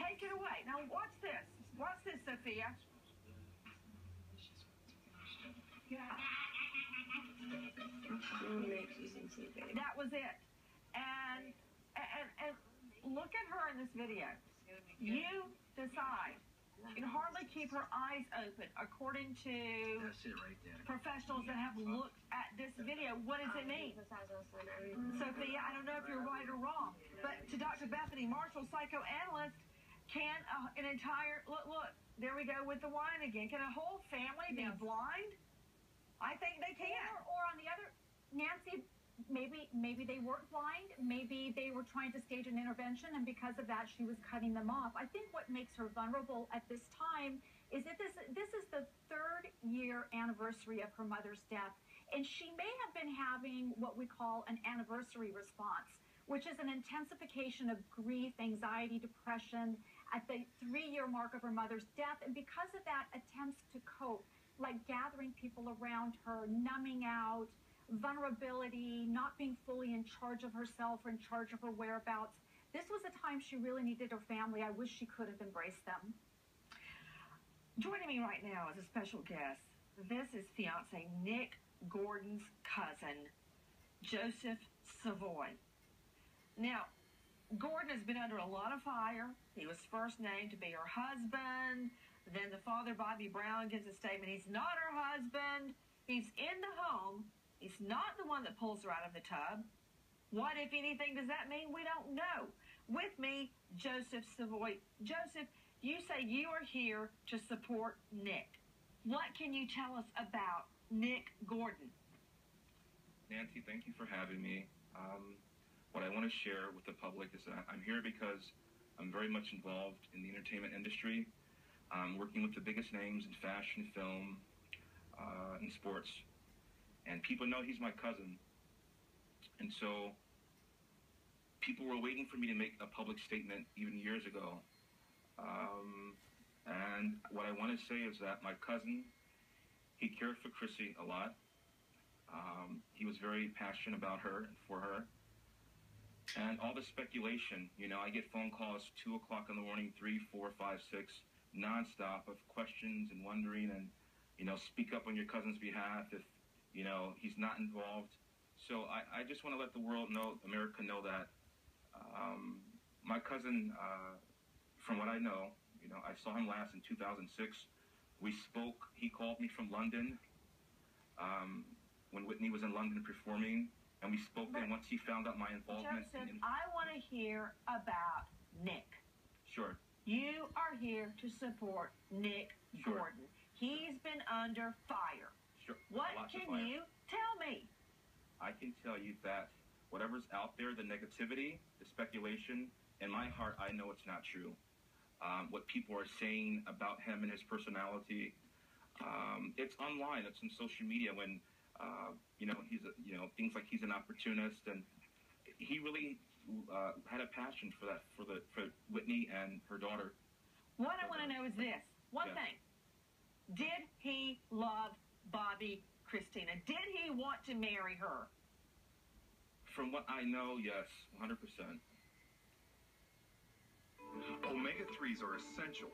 Take it away. Now watch this. Watch this, Sophia. That was it. And look at her in this video. You decide. You can hardly keep her eyes open, according to professionals that have looked at this video. What does it mean? Sophia, I don't know if you're right or wrong, but to Dr. Bethany Marshall, psychoanalyst, can an entire, look, there we go with the wine again. Can a whole family be blind? I think they can. Or on the other, Nancy, maybe they weren't blind. Maybe they were trying to stage an intervention, and because of that, she was cutting them off. I think what makes her vulnerable at this time is that this is the 3rd-year anniversary of her mother's death, and she may have been having what we call an anniversary response, which is an intensification of grief, anxiety, depression at the 3-year mark of her mother's death, and because of that, attempts to cope, like gathering people around her, numbing out, vulnerability, not being fully in charge of herself or in charge of her whereabouts. This was a time she really needed her family. I wish she could have embraced them. Joining me right now as a special guest, this is fiance Nick Gordon's cousin, Joseph Savoy. Now, Gordon has been under a lot of fire. He was first named to be her husband. Then the father, Bobby Brown, gives a statement. He's not her husband. He's in the home. He's not the one that pulls her out of the tub. What, if anything, does that mean? We don't know. With me, Joseph Savoy. Joseph, you say you are here to support Nick. What can you tell us about Nick Gordon? Nancy, thank you for having me. What I want to share with the public is that I'm here because I'm very much involved in the entertainment industry, working with the biggest names in fashion, film, and sports. And people know he's my cousin. And so people were waiting for me to make a public statement even years ago. And what I want to say is that my cousin, he cared for Chrissy a lot. He was very passionate about her and for her. And all the speculation, you know, I get phone calls 2 o'clock in the morning, 3, 4, 5, 6, nonstop of questions and wondering and, you know, speak up on your cousin's behalf if, you know, he's not involved. So I just want to let the world know, America know that my cousin, from what I know, you know, I saw him last in 2006. We spoke. He called me from London when Whitney was in London performing, and we spoke then once he found out my involvement. Joseph, I want to hear about Nick. Sure. You are here to support Nick Gordon. He's been under fire. Sure. What can you tell me? I can tell you that whatever's out there, the negativity, the speculation, in my heart, I know it's not true. What people are saying about him and his personality, it's online. It's on social media. When you know, things like he's an opportunist, and he really had a passion for that, for Whitney and her daughter. What I want to know is this. One thing. Did he love Bobbi Kristina? Did he want to marry her? From what I know, yes, 100%. Omega-3s are essential